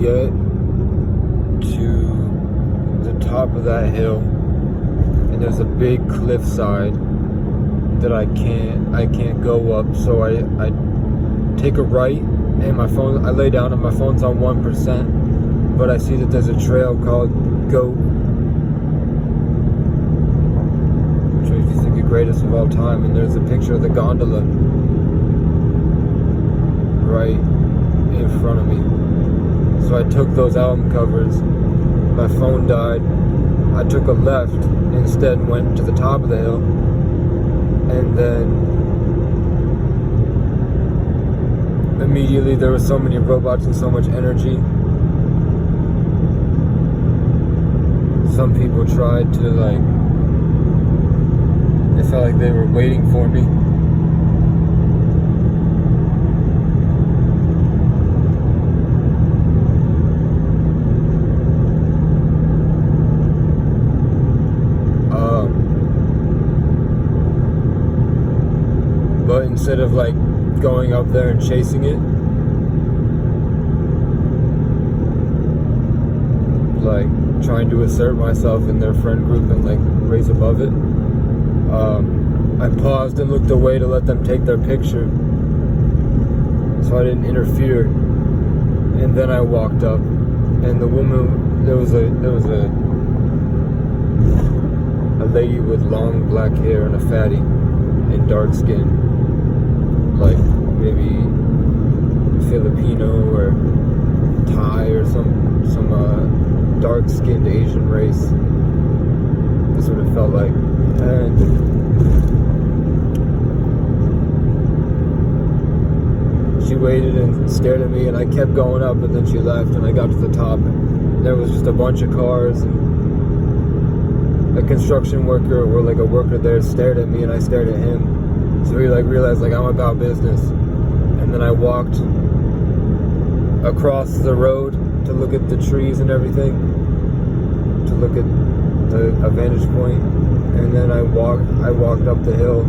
get to the top of that hill, and there's a big cliffside that I can't go up. So I take a right, and my phone, I lay down and my phone's on 1%, but I see that there's a trail called Goat, which makes me think the greatest of all time, and there's a picture of the gondola right in front of me. So I took those album covers, my phone died, I took a left instead and went to the top of the hill, and then immediately there were so many robots and so much energy. Some people tried to, like, it felt like they were waiting for me. But instead of like going up there and chasing it, like trying to assert myself in their friend group and like raise above it, I paused and looked away to let them take their picture, so I didn't interfere. And then I walked up, and the woman, there was a lady with long black hair and a fatty and dark skin, like maybe Filipino or Thai or some dark-skinned Asian race. That's what it felt like. And she waited and stared at me, and I kept going up, and then she left, and I got to the top, and there was just a bunch of cars, and a construction worker or like a worker there stared at me, and I stared at him. So he like realized like I'm about business. And then I walked across the road to look at the trees and everything, to look at a vantage point, and then I walked up the hill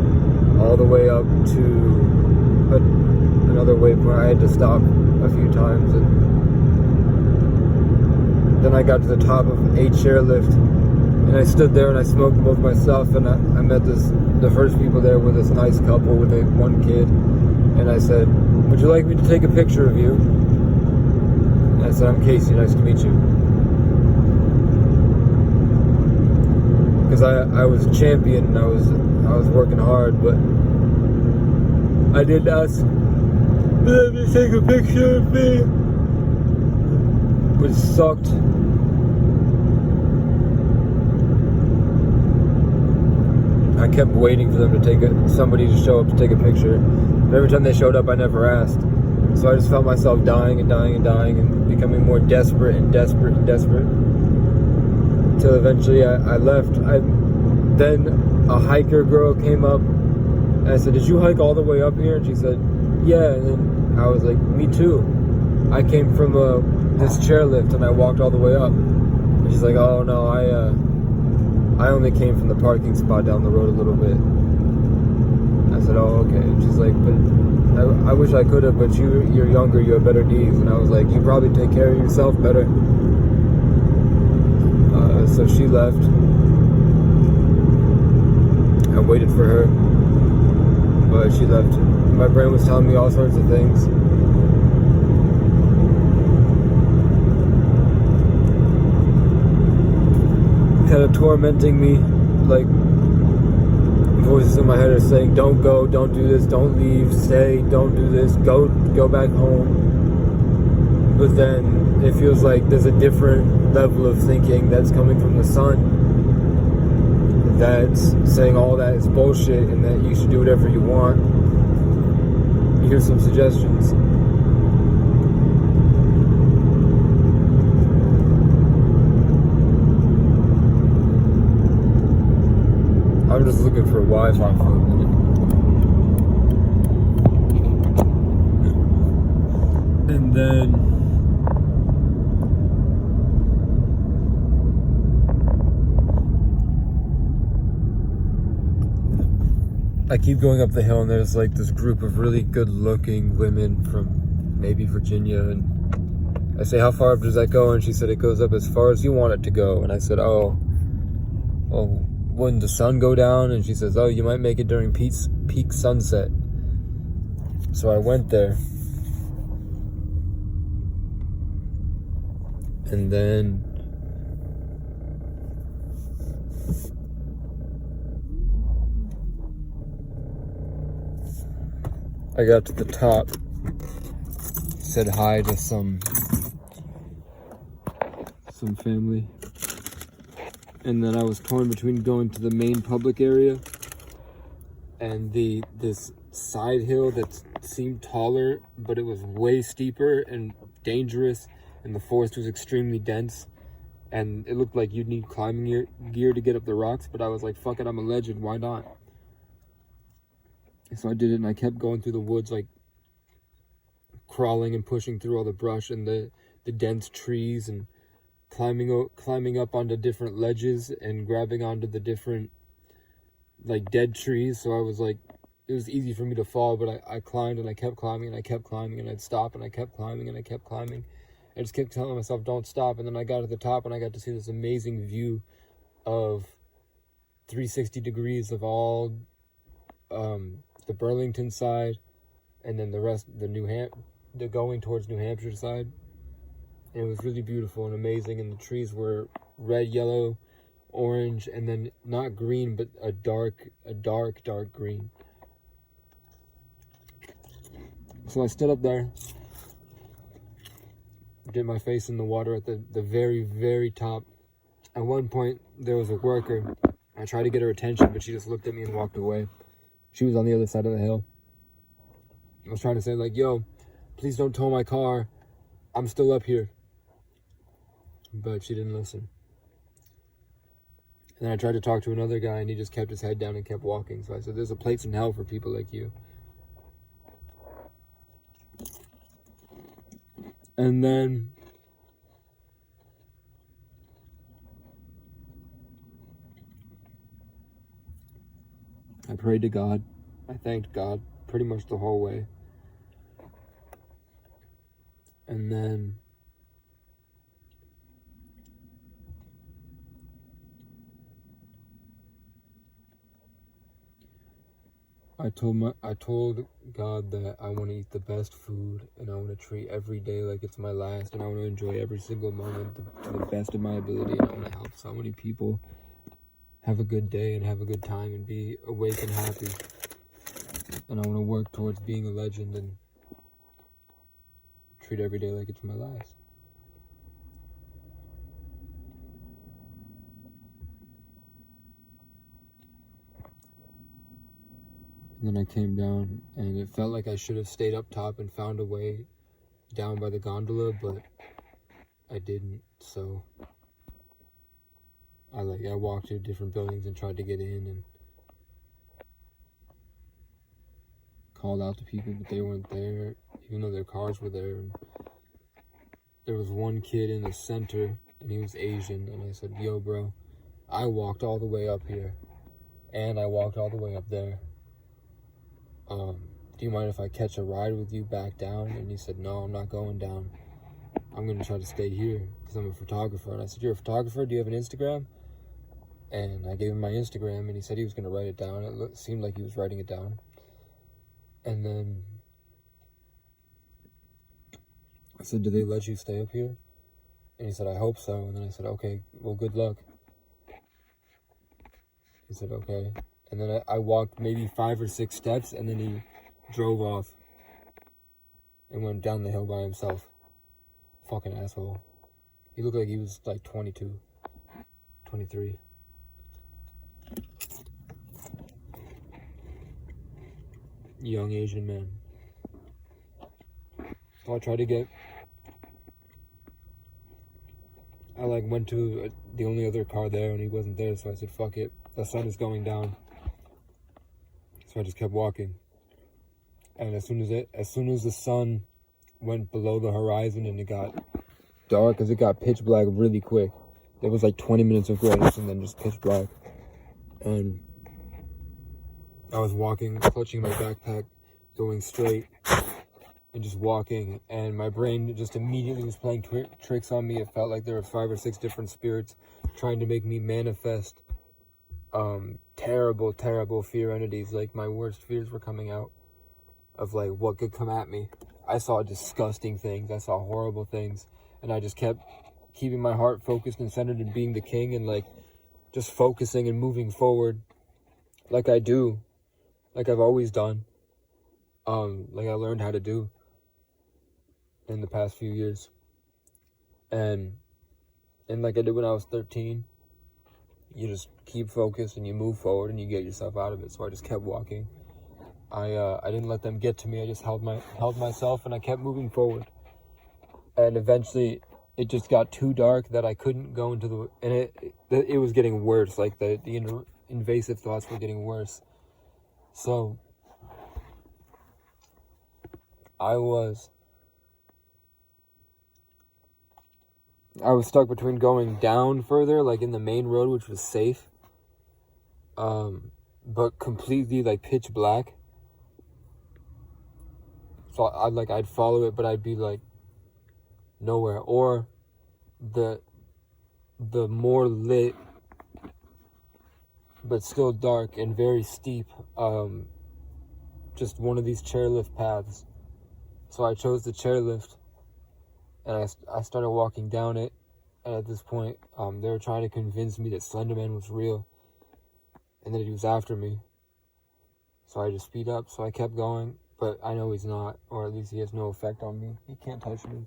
all the way up to another waypoint. I had to stop a few times, and then I got to the top of a chairlift, and I stood there and I smoked both myself, and I met the first people there were this nice couple with one kid, and I said, "Would you like me to take a picture of you?" And I said, "I'm Casey, nice to meet you." Because I was a champion and I was working hard, but I didn't ask them to take a picture of me, which sucked. I kept waiting for them to somebody to show up to take a picture. But every time they showed up, I never asked. So I just felt myself dying and dying and dying and becoming more desperate and desperate and desperate. Until eventually I left. Then a hiker girl came up and I said, "Did you hike all the way up here?" And she said, "Yeah." And then I was like, "Me too. I came from this chairlift and I walked all the way up." And she's like, "Oh no, I only came from the parking spot down the road a little bit." I said, "Oh, okay." And she's like, "But I wish I could have, but you're younger, you have better knees." And I was like, "You probably take care of yourself better." So she left. I waited for her, but she left. My brain was telling me all sorts of things. Kind of tormenting me, like voices in my head are saying, "Don't go, don't do this, don't leave, stay, don't do this, go back home." But then it feels like there's a different level of thinking that's coming from the sun that's saying all that is bullshit and that you should do whatever you want. Here's some suggestions. I'm just looking for Wi-Fi for a minute. And then I keep going up the hill, and there's like this group of really good looking women from maybe Virginia, and I say, how far up does that go? And she said, it goes up as far as you want it to go. And I said, oh, well, wouldn't the sun go down? And she says, oh, you might make it during peak sunset. So I went there. And then I got to the top, said hi to some family, and then I was torn between going to the main public area and this side hill that seemed taller, but it was way steeper and dangerous, and the forest was extremely dense, and it looked like you'd need climbing gear to get up the rocks, but I was like, fuck it, I'm a legend, why not? And so I did it, and I kept going through the woods, like crawling and pushing through all the brush and the dense trees, and climbing up onto different ledges and grabbing onto the different like dead trees. So I was like, it was easy for me to fall, but I climbed and I kept climbing and I kept climbing, and I'd stop and I kept climbing and I kept climbing. I just kept telling myself, don't stop. And then I got to the top and I got to see this amazing view of 360 degrees of all the Burlington side, and then the rest, the going towards New Hampshire side. And it was really beautiful and amazing, and the trees were red, yellow, orange, and then not green, but a dark green. So I stood up there, dipped my face in the water at the very, very top. At one point, there was a worker. I tried to get her attention, but she just looked at me and walked away. She was on the other side of the hill. I was trying to say, like, yo, please don't tow my car. I'm still up here. But she didn't listen. And then I tried to talk to another guy, and he just kept his head down and kept walking. So I said, there's a place in hell for people like you. And then I prayed to God. I thanked God pretty much the whole way. And then I told God that I want to eat the best food, and I want to treat every day like it's my last, and I want to enjoy every single moment to the best of my ability, and I want to help so many people have a good day and have a good time and be awake and happy. And I want to work towards being a legend and treat every day like it's my last. And then I came down, and it felt like I should have stayed up top and found a way down by the gondola, but I didn't. So I walked to different buildings and tried to get in and called out to people, but they weren't there, even though their cars were there. And there was one kid in the center, and he was Asian, and I said, yo, bro, I walked all the way up here, and I walked all the way up there. Do you mind if I catch a ride with you back down? And he said, no, I'm not going down. I'm going to try to stay here because I'm a photographer. And I said, you're a photographer? Do you have an Instagram? And I gave him my Instagram, and he said he was going to write it down. It seemed like he was writing it down. And then I said, do they let you stay up here? And he said, I hope so. And then I said, okay, well, good luck. He said, okay. And then I walked maybe 5 or 6 steps, and then he drove off and went down the hill by himself. Fucking asshole. He looked like he was like 22, 23. Young Asian man. So I tried to get... I went to the only other car there, and he wasn't there, so I said, fuck it. The sun is going down. So I just kept walking. And as soon as the sun went below the horizon and it got dark, because it got pitch black really quick. There was like 20 minutes of brightness and then just pitch black. And I was walking, clutching my backpack, going straight. and just walking, and my brain just immediately was playing tricks on me. It felt like there were 5 or 6 different spirits trying to make me manifest terrible fear entities. Like, my worst fears were coming out of like what could come at me. I saw disgusting things, I saw horrible things, and I just kept keeping my heart focused and centered in being the king, and like just focusing and moving forward like I do, like I've always done, like I learned how to do in the past few years, and like I did when I was 13. You just keep focused and you move forward and you get yourself out of it. So I just kept walking. I didn't let them get to me. I just held myself, and I kept moving forward. And eventually, it just got too dark that I couldn't go into the. And it was getting worse. Like the invasive thoughts were getting worse. So I was stuck between going down further, like in the main road, which was safe, but completely like pitch black. So I'd follow it, but I'd be like nowhere. Or the more lit, but still dark and very steep, just one of these chairlift paths. So I chose the chairlift, and I started walking down it. And at this point, they were trying to convince me that Slenderman was real and that he was after me. So I just speed up. So I kept going, but I know he's not, or at least he has no effect on me. He can't touch me.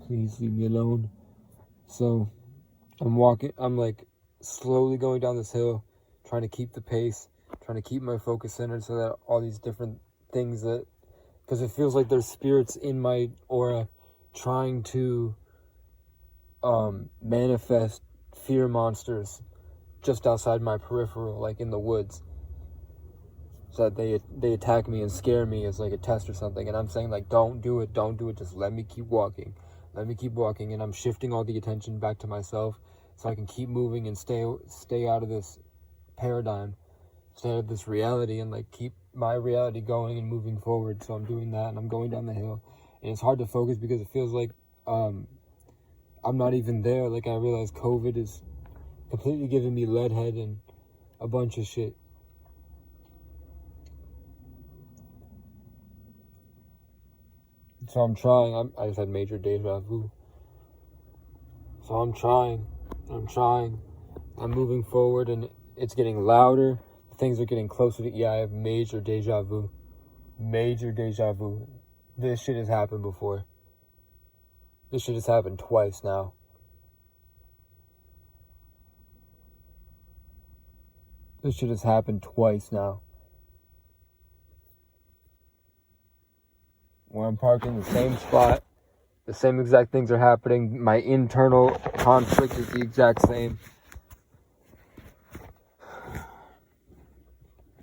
Please leave me alone. So I'm like slowly going down this hill, trying to keep the pace, trying to keep my focus centered so that all these different things because it feels like there's spirits in my aura trying to manifest fear monsters just outside my peripheral, like in the woods, so that they attack me and scare me as like a test or something. And I'm saying like, don't do it, just let me keep walking, and I'm shifting all the attention back to myself so I can keep moving and stay out of this paradigm, stay out of this reality, and like keep my reality going and moving forward. So I'm doing that, and I'm going down the hill, and it's hard to focus because it feels like I'm not even there. Like, I realize COVID is completely giving me lead head and a bunch of shit. So I'm trying. I just had major deja vu. So I'm trying. I'm moving forward, and it's getting louder. Things are getting closer to. Yeah, I have major deja vu. This shit has happened before. This shit has happened twice now. Where I'm parked in the same spot, the same exact things are happening. My internal conflict is the exact same.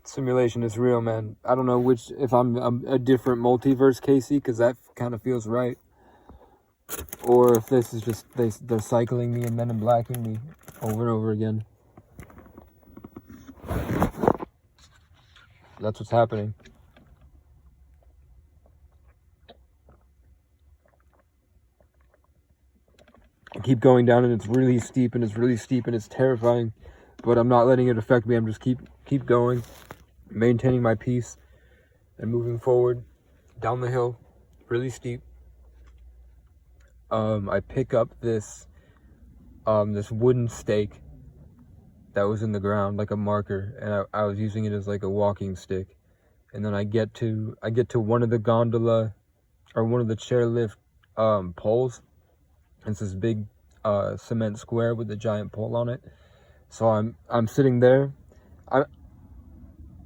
Simulation is real, man. I don't know if I'm a different multiverse Casey, because that kind of feels right, or if this is just they're cycling me and Men in Blacking me over and over again. That's what's happening. I keep going down, and it's really steep, and it's terrifying, but I'm not letting it affect me. I'm just keep going, maintaining my peace, and moving forward down the hill, really steep. I pick up this wooden stake that was in the ground, like a marker, and I was using it as like a walking stick. And then I get to one of the gondola, or one of the chairlift poles. It's this big cement square with a giant pole on it. So I'm sitting there.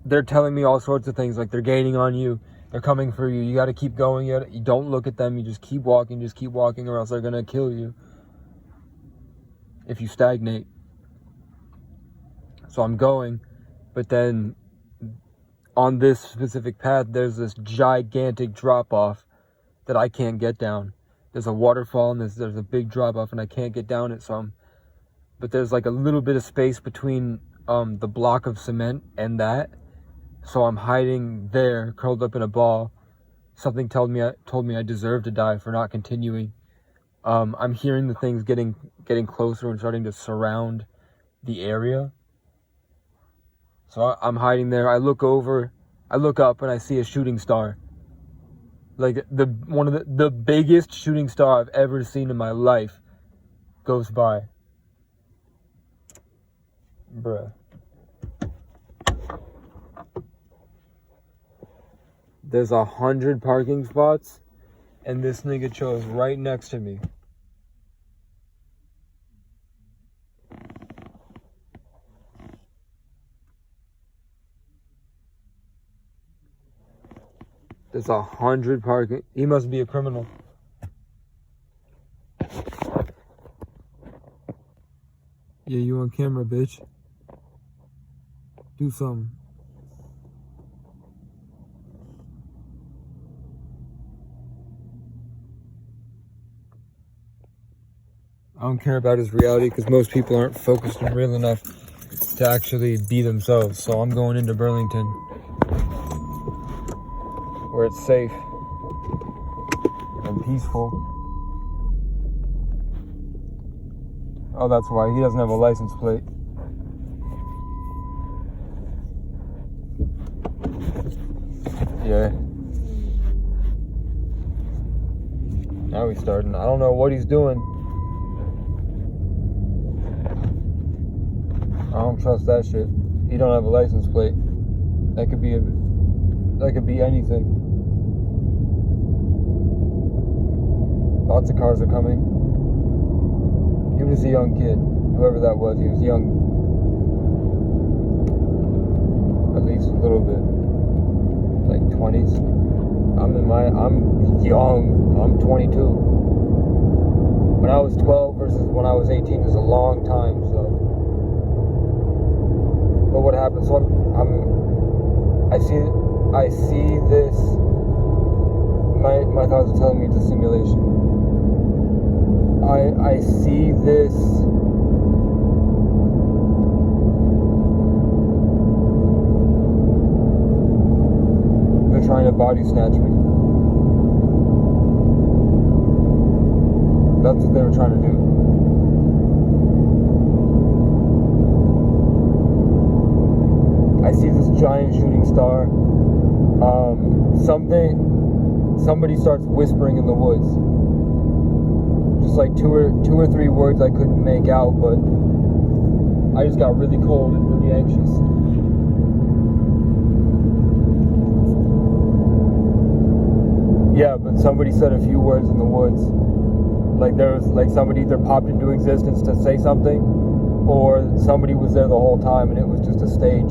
They're telling me all sorts of things, like they're gaining on you, they're coming for you, you got to keep going, you don't look at them, you just keep walking, or else they're gonna kill you if you stagnate. So I'm going, but then on this specific path, there's this gigantic drop off that I can't get down. There's a waterfall, and there's a big drop off, and I can't get down it. But there's like a little bit of space between the block of cement and that. So I'm hiding there, curled up in a ball. Something told me I deserved to die for not continuing. I'm hearing the things getting closer and starting to surround the area. So I'm hiding there. I look up, and I see a shooting star. Like one of the biggest shooting star I've ever seen in my life goes by. Bruh. There's 100 parking spots, and this nigga chose right next to me. There's 100 parking. He must be a criminal. Yeah, you on camera, bitch. Do something. I don't care about his reality because most people aren't focused and real enough to actually be themselves. So I'm going into Burlington, where it's safe and peaceful. Oh, that's why he doesn't have a license plate. Yeah. Now he's starting. I don't know what he's doing. I don't trust that shit. He don't have a license plate. That could be anything. Lots of cars are coming. He was a young kid. Whoever that was, he was young. At least a little bit. Like 20s. I'm young. I'm 22. When I was 12 versus when I was 18 is a long time, so. But what happens? So I see this. My thoughts are telling me it's a simulation. I see this. They're trying to body snatch me. That's what they were trying to do. I see this giant shooting star. Somebody starts whispering in the woods. Just like two or three words I couldn't make out, but I just got really cold and really anxious. Yeah, but somebody said a few words in the woods. Like there was like somebody either popped into existence to say something, or somebody was there the whole time and it was just a stage.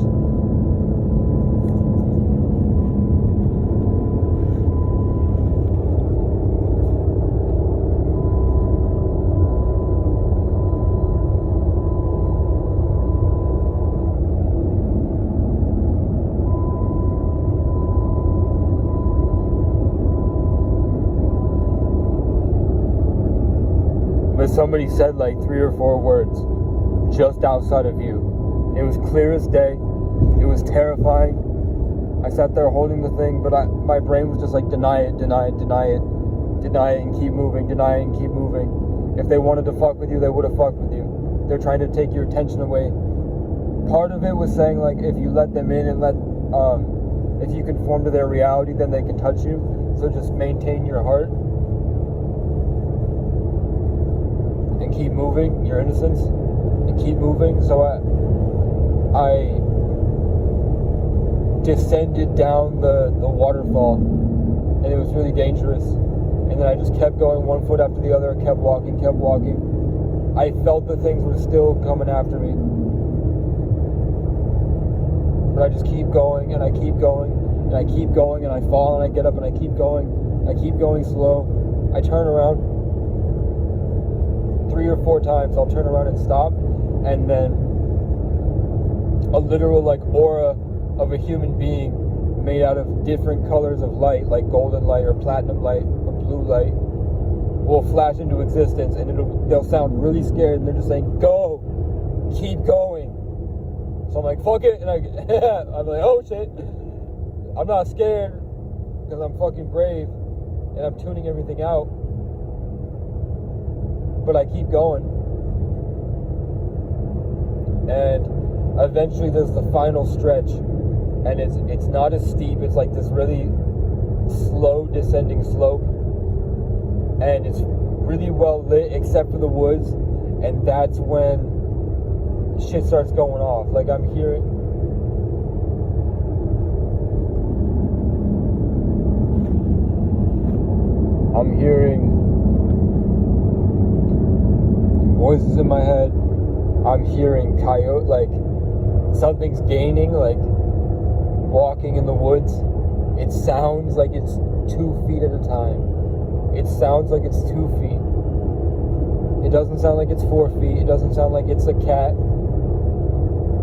But somebody said like 3 or 4 words just outside of you. It was clear as day. It was terrifying. I sat there holding the thing, but my brain was just like, deny it, deny it, deny it, deny it, and keep moving, deny it, and keep moving. If they wanted to fuck with you, they would have fucked with you. They're trying to take your attention away. Part of it was saying like, if you let them in and if you conform to their reality, then they can touch you. So just maintain your heart. And keep moving, your innocence, and keep moving. So I descended down the waterfall, and it was really dangerous. And then I just kept going, one foot after the other, kept walking. I felt the things were still coming after me. But I just keep going, and I keep going, and I keep going, and I fall, and I get up, and I keep going slow. I turn around 3 or 4 times. I'll turn around and stop, and then a literal like aura of a human being made out of different colors of light, like golden light or platinum light or blue light, will flash into existence, and they'll sound really scared, and they're just saying, go, keep going. So I'm like, fuck it, and I'm like, oh shit. I'm not scared because I'm fucking brave and I'm tuning everything out. But I keep going. And eventually there's the final stretch. And it's not as steep. It's like this really slow descending slope. And it's really well lit except for the woods. And that's when shit starts going off. Like I'm hearing voices in my head. I'm hearing coyote, like something's gaining, like walking in the woods. It sounds like it's 2 feet at a time. It sounds like it's 2 feet. It doesn't sound like it's 4 feet. It doesn't sound like it's a cat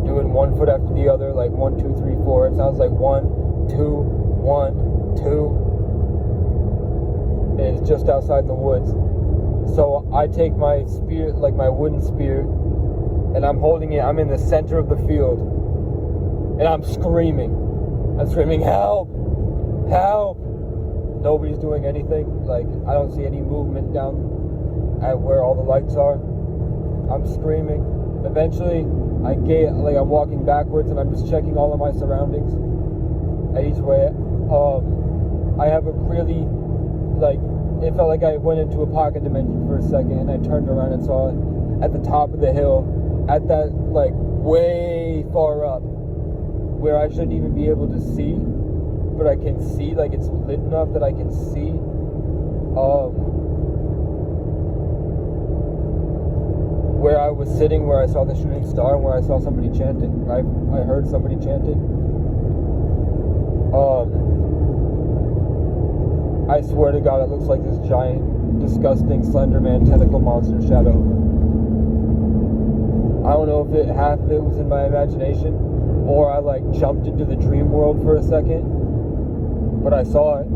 doing 1 foot after the other, like 1, 2, 3, 4. It sounds like 1, 2, 1, 2. And it's just outside in the woods. So I take my spear, like my wooden spear, and I'm holding it. I'm in the center of the field, and I'm screaming. I'm screaming, help! Help! Nobody's doing anything. Like, I don't see any movement down at where all the lights are. I'm screaming. Eventually, I'm walking backwards, and I'm just checking all of my surroundings at each way. I have a really, it felt like I went into a pocket dimension for a second, and I turned around and saw it at the top of the hill, at that, way far up, where I shouldn't even be able to see, but I can see, it's lit enough that I can see, where I was sitting, where I saw the shooting star, and where I saw somebody chanting. I heard somebody chanting. I swear to God, it looks like this giant, disgusting Slenderman tentacle monster shadow. I don't know if half of it was in my imagination, or I jumped into the dream world for a second, but I saw it.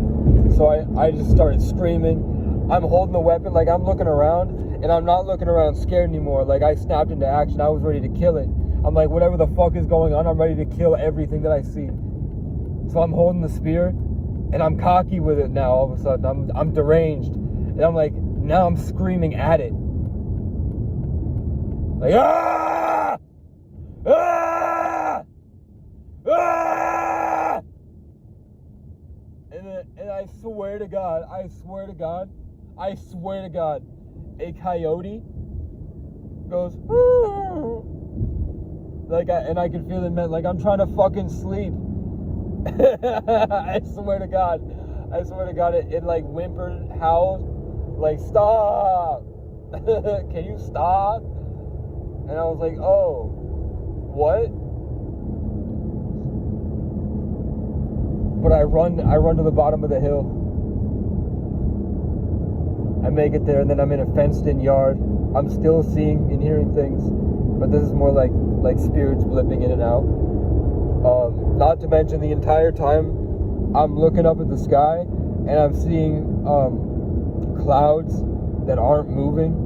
So I just started screaming. I'm holding the weapon, I'm looking around, and I'm not looking around scared anymore. I snapped into action. I was ready to kill it. I'm like, whatever the fuck is going on, I'm ready to kill everything that I see. So I'm holding the spear, and I'm cocky with it now. All of a sudden, I'm deranged, and I'm now I'm screaming at it, ah, ah, ah, and I swear to God, a coyote goes, and I can feel it, man. I'm trying to fucking sleep. I swear to God, it whimpered, howled, stop, can you stop? And I was like, oh, what? But I run to the bottom of the hill. I make it there, and then I'm in a fenced-in yard. I'm still seeing and hearing things, but this is more like spirits blipping in and out. Not to mention, the entire time I'm looking up at the sky, and I'm seeing clouds that aren't moving.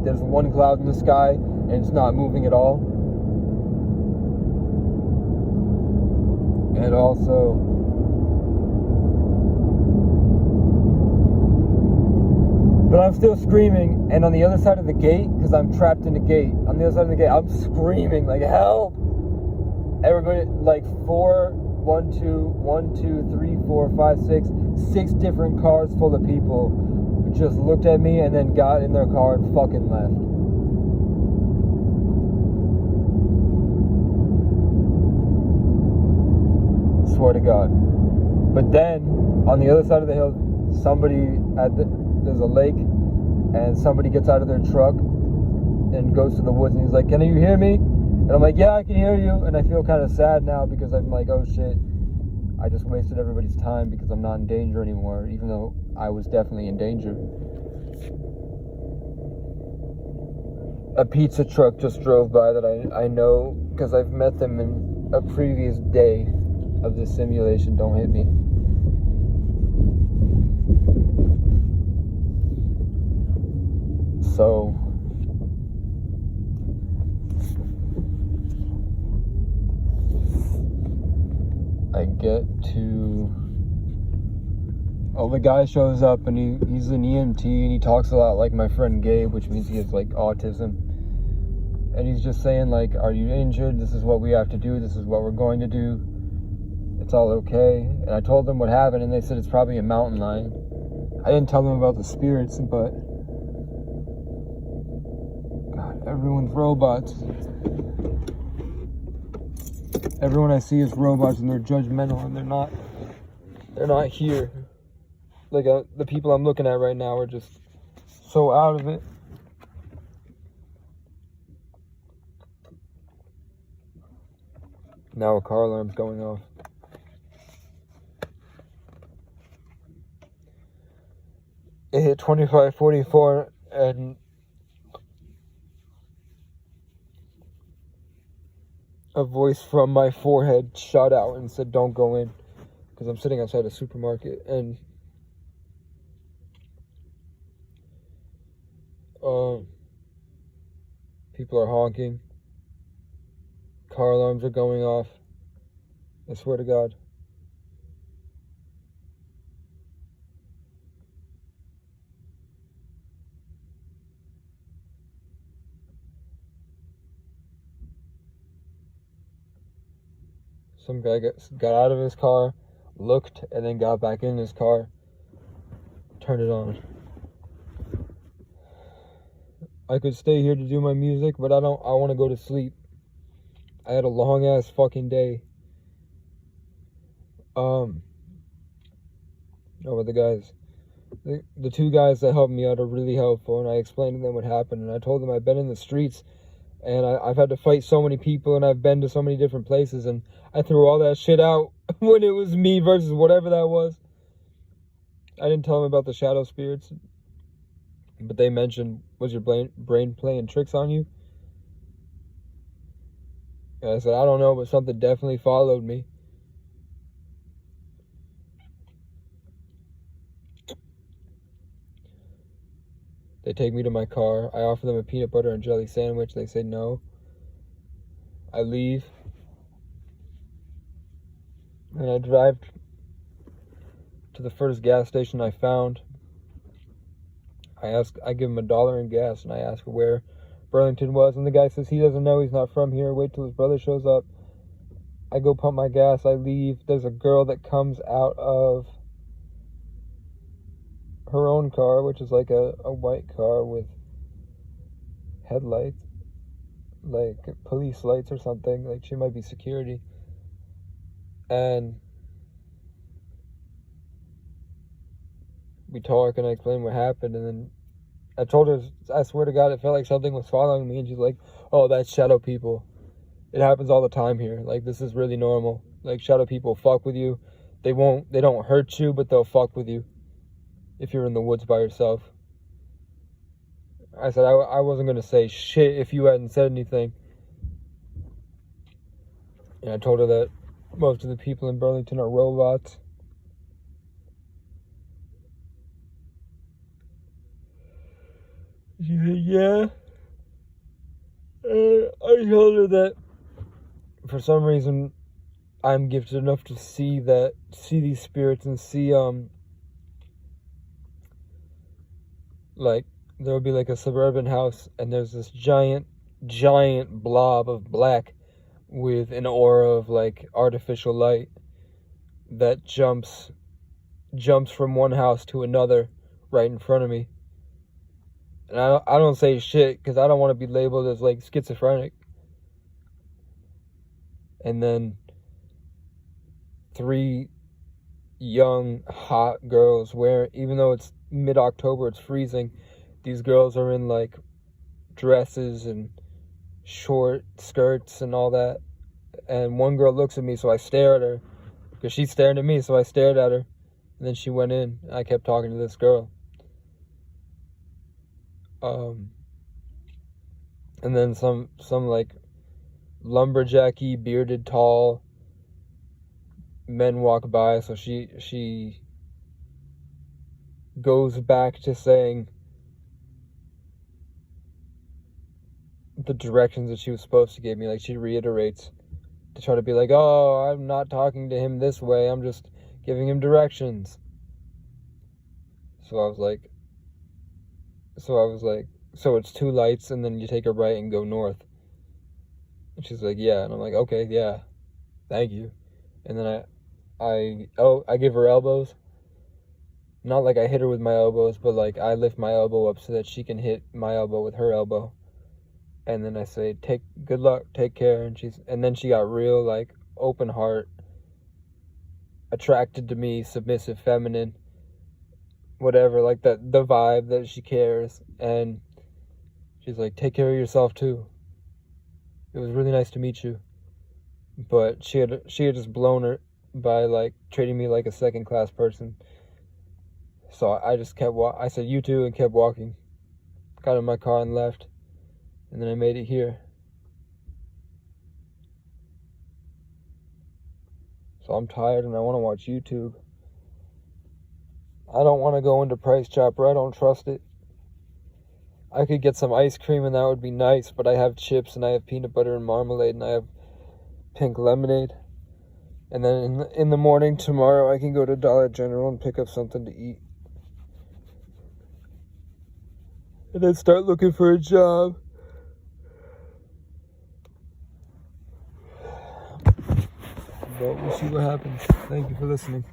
There's one cloud in the sky, and it's not moving at all. And also, but I'm still screaming, and on the other side of the gate, because I'm trapped in a gate, on the other side of the gate, I'm screaming, help! Everybody, 6 different cars full of people just looked at me and then got in their car and fucking left. Swear to God. But then, on the other side of the hill, there's a lake, and somebody gets out of their truck and goes to the woods, and he's like, can you hear me? And I'm like, yeah, I can hear you. And I feel kind of sad now, because I'm like, oh shit, I just wasted everybody's time because I'm not in danger anymore, even though I was definitely in danger. A pizza truck just drove by that I know, because I've met them in a previous day of this simulation. Don't hit me. So, I guess get to... Oh, the guy shows up and he's an EMT and he talks a lot like my friend Gabe, which means he has like autism. And he's just saying like, are you injured? This is what we have to do. This is what we're going to do. It's all okay. And I told them what happened and they said it's probably a mountain lion. I didn't tell them about the spirits, but God, everyone's robots. Everyone I see is robots and they're judgmental and they're not here. Like the people I'm looking at right now are just so out of it. Now a car alarm's going off. It hit 25:44 and a voice from my forehead shot out and said, "Don't go in," because I'm sitting outside a supermarket and people are honking. Car alarms are going off. I swear to God. Some guy got out of his car, looked, and then got back in his car, turned it on. I could stay here to do my music, but I want to go to sleep. I had a long ass fucking day. But the guys, the two guys that helped me out are really helpful, and I explained to them what happened, and I told them I've been in the streets, and I've had to fight so many people, and I've been to so many different places, and I threw all that shit out when it was me versus whatever that was. I didn't tell them about the shadow spirits, but they mentioned, was your brain playing tricks on you? And I said, I don't know, but something definitely followed me. They take me to my car. I offer them a peanut butter and jelly sandwich. They say no. I leave. And I drive to the first gas station I found. I give him $1 in gas, and I ask where Burlington was, and the guy says he doesn't know, he's not from here, wait till his brother shows up. I go pump my gas, I leave. There's a girl that comes out of her own car, which is like a white car with headlights, like police lights or something, like she might be security. And we talk and I explain what happened, and then I told her, I swear to God, it felt like something was following me, and she's like, oh, that's shadow people. It happens all the time here. Like, this is really normal. Like, shadow people fuck with you. They don't hurt you, but they'll fuck with you if you're in the woods by yourself. I said I wasn't going to say shit if you hadn't said anything. And I told her that most of the people in Burlington are robots. She said, yeah. I told her that for some reason I'm gifted enough to see these spirits and see, like, there'll be like a suburban house and there's this giant blob of black with an aura of like artificial light that jumps from one house to another right in front of me. And I don't say shit because I don't want to be labeled as like schizophrenic. And then 3 young hot girls even though it's mid-October, it's freezing, these girls are in like dresses and short skirts and all that. And one girl looks at me, so I stare at her because she's staring at me, so I stared at her. And then she went in. I kept talking to this girl. And then some like lumberjacky, bearded, tall men walk by, so she goes back to saying the directions that she was supposed to give me. Like, she reiterates They try to be like, oh, I'm not talking to him this way. I'm just giving him directions. So I was like, so it's 2 lights and then you take a right and go north. And she's like, yeah. And I'm like, okay, yeah. Thank you. And then I give her elbows. Not like I hit her with my elbows, but like I lift my elbow up so that she can hit my elbow with her elbow. And then I say, good luck, take care. And then she got real like open heart, attracted to me, submissive, feminine, whatever, like the vibe that she cares. And she's like, take care of yourself too. It was really nice to meet you. But she had just blown her by like treating me like a second-class person. So I just I said, you too, and kept walking. Got in my car and left. And then I made it here. So I'm tired and I want to watch YouTube. I don't want to go into Price Chopper. I don't trust it. I could get some ice cream and that would be nice, but I have chips and I have peanut butter and marmalade and I have pink lemonade. And then in the morning tomorrow I can go to Dollar General and pick up something to eat. And then start looking for a job. But we'll see what happens. Thank you for listening.